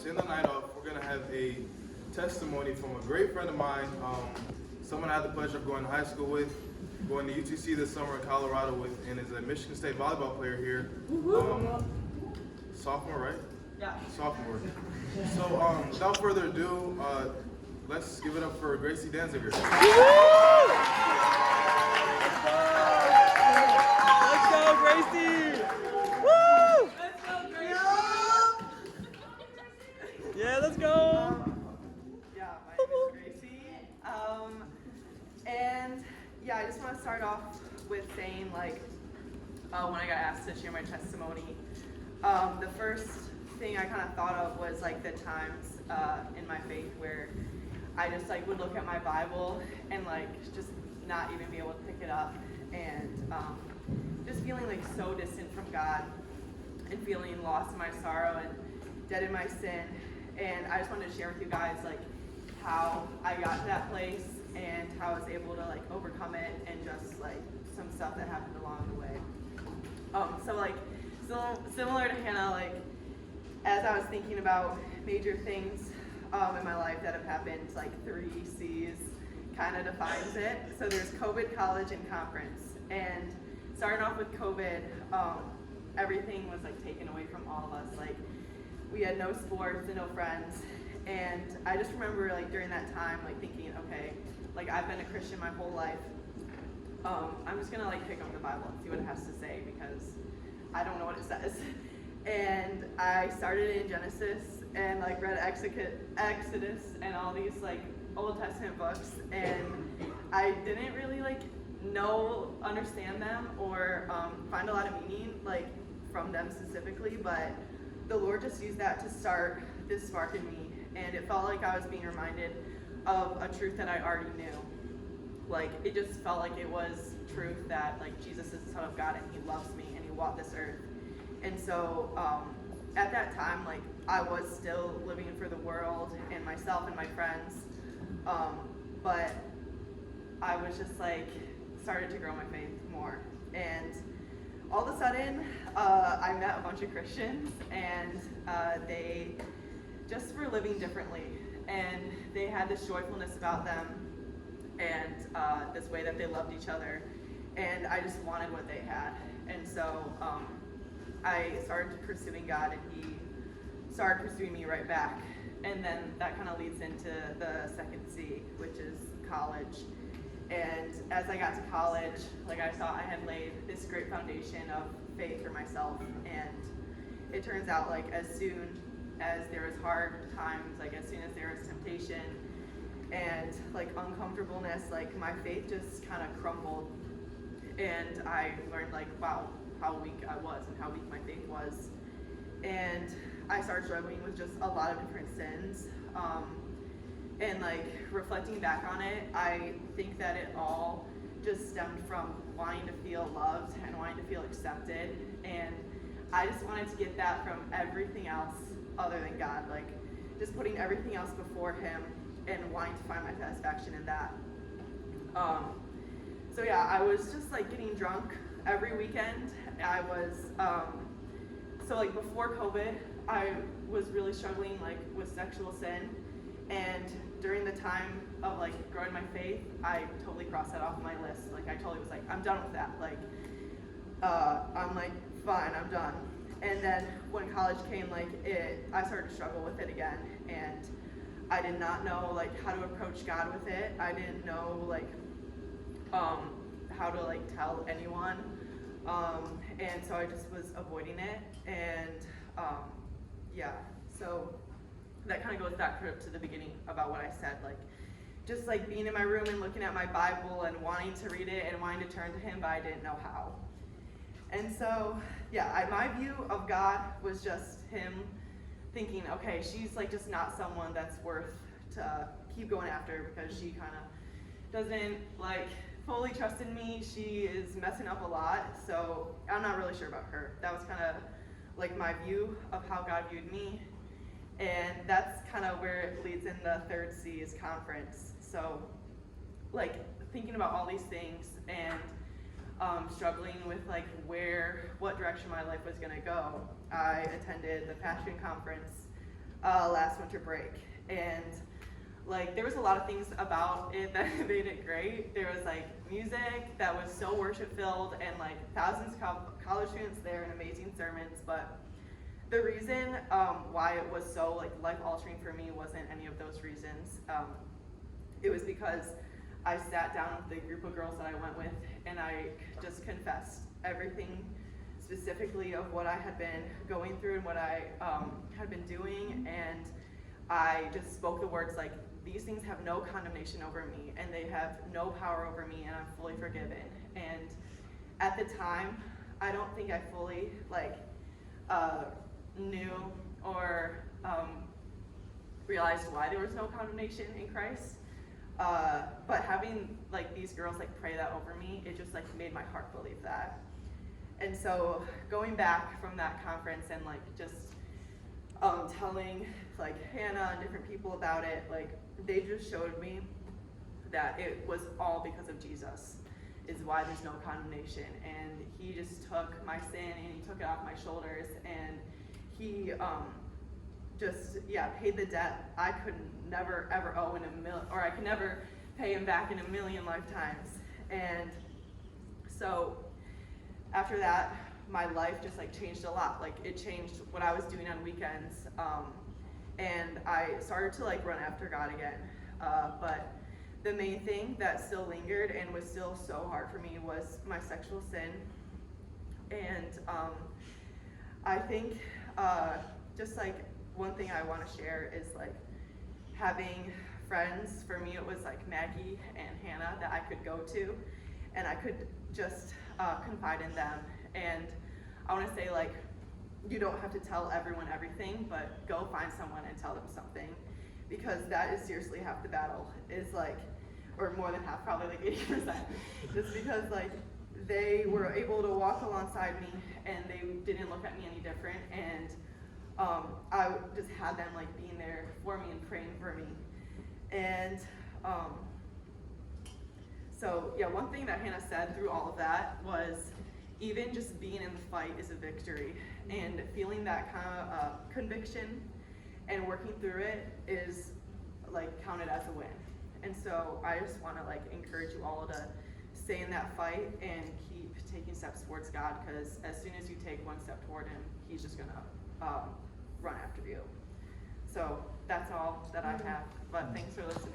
to end the night off, we're going to have a testimony from a great friend of mine, someone I had the pleasure of going to high school with, going to UTC this summer in Colorado with, and is a Michigan State volleyball player here. Sophomore, right? Yeah. Sophomore. So without further ado, let's give it up for Gracie Danzinger. Let's go, Gracie! Woo! Let's go, Gracie! Yeah, let's go! Yeah, my name is Gracie. And yeah, I just want to start off with saying, like, when I got asked to share my testimony, the first thing I kind of thought of was like the times in my faith where I just like would look at my Bible and like just not even be able to pick it up, and just feeling like so distant from God and feeling lost in my sorrow and dead in my sin. And I just wanted to share with you guys like how I got to that place and how I was able to like overcome it, and just like some stuff that happened along the way. So similar to Hannah, like as I was thinking about major things in my life that have happened, like 3 C's kind of defines it. So there's COVID, college, and conference. And starting off with COVID, everything was like taken away from all of us. Like we had no sports and no friends. And I just remember like during that time, like thinking, okay, like I've been a Christian my whole life. I'm just gonna like pick up the Bible and see what it has to say, because I don't know what it says. And I started in Genesis and like read Exodus and all these like Old Testament books, and I didn't really like understand them or find a lot of meaning like from them specifically, but the Lord just used that to start this spark in me, and it felt like I was being reminded of a truth that I already knew. Like it just felt like it was truth that like Jesus is the Son of God and He loves me and He walked this earth. And so at that time, like I was still living for the world and myself and my friends, but I was just like started to grow my faith more. And all of a sudden, I met a bunch of Christians, and they just were living differently, and they had this joyfulness about them, and this way that they loved each other, and I just wanted what they had. And so I started pursuing God, and He started pursuing me right back. And then that kind of leads into the second C, which is college. And as I got to college, like I thought I had laid this great foundation of faith for myself, and it turns out like as soon as there was hard times, like as soon as there was temptation and like uncomfortableness, like my faith just kind of crumbled, and I learned like, wow, how weak I was and how weak my faith was. And I started struggling with just a lot of different sins. And like reflecting back on it, I think that it all just stemmed from wanting to feel loved and wanting to feel accepted. And I just wanted to get that from everything else other than God, like just putting everything else before Him and wanting to find my satisfaction in that. So yeah, I was just like getting drunk every weekend. I was, so like before COVID, I was really struggling like with sexual sin. And during the time of like growing my faith, I totally crossed that off my list. Like I totally was like, I'm done with that. Like, I'm like, fine, I'm done. And then when college came, like I started to struggle with it again. And I did not know like how to approach God with it. I didn't know like, how to like tell anyone. And so I just was avoiding it. And yeah, so that kind of goes back to the beginning about what I said, like just like being in my room and looking at my Bible and wanting to read it and wanting to turn to Him, but I didn't know how. And so, yeah, my view of God was just Him thinking, okay, she's like just not someone that's worth to keep going after, because she kind of doesn't like fully trust in me. She is messing up a lot, so I'm not really sure about her. That was kind of like my view of how God viewed me. And that's kind of where it leads in the third C is conference. So like thinking about all these things and struggling with like what direction my life was going to go, I attended the Passion Conference last winter break. And like there was a lot of things about it that made it great. There was like music that was so worship filled and like thousands of college students there and amazing sermons. But the reason why it was so like life altering for me wasn't any of those reasons. It was because I sat down with the group of girls that I went with and I just confessed everything specifically of what I had been going through and what I had been doing, and I just spoke the words like, these things have no condemnation over me and they have no power over me and I'm fully forgiven. And at the time, I don't think I fully like knew or realized why there was no condemnation in Christ. But having like these girls like pray that over me, it just like made my heart believe that. And so going back from that conference and like just telling like Hannah and different people about it, like they just showed me that it was all because of Jesus is why there's no condemnation. And he just took my sin and he took it off my shoulders, and he just paid the debt I could never ever owe in or I could never pay him back in a million lifetimes. And so after that, my life just like changed a lot. Like it changed what I was doing on weekends, and I started to like run after God again. But the main thing that still lingered and was still so hard for me was my sexual sin. And I think just like one thing I want to share is like having friends. For me, it was like Maggie and Hannah that I could go to, and I could just confide in them. And I want to say, like, you don't have to tell everyone everything, but go find someone and tell them something, because that is seriously half the battle. Is like, or more than half, probably like 80%. Just because like they were able to walk alongside me and they didn't look at me any different, and I just had them like being there for me and praying for me. And so yeah, one thing that Hannah said through all of that was, even just being in the fight is a victory, and feeling that kind of conviction and working through it is like counted as a win. And so I just want to like encourage you all to stay in that fight and keep taking steps towards God, because as soon as you take one step toward him, he's just gonna run after you. So that's all that I have, but thanks for listening.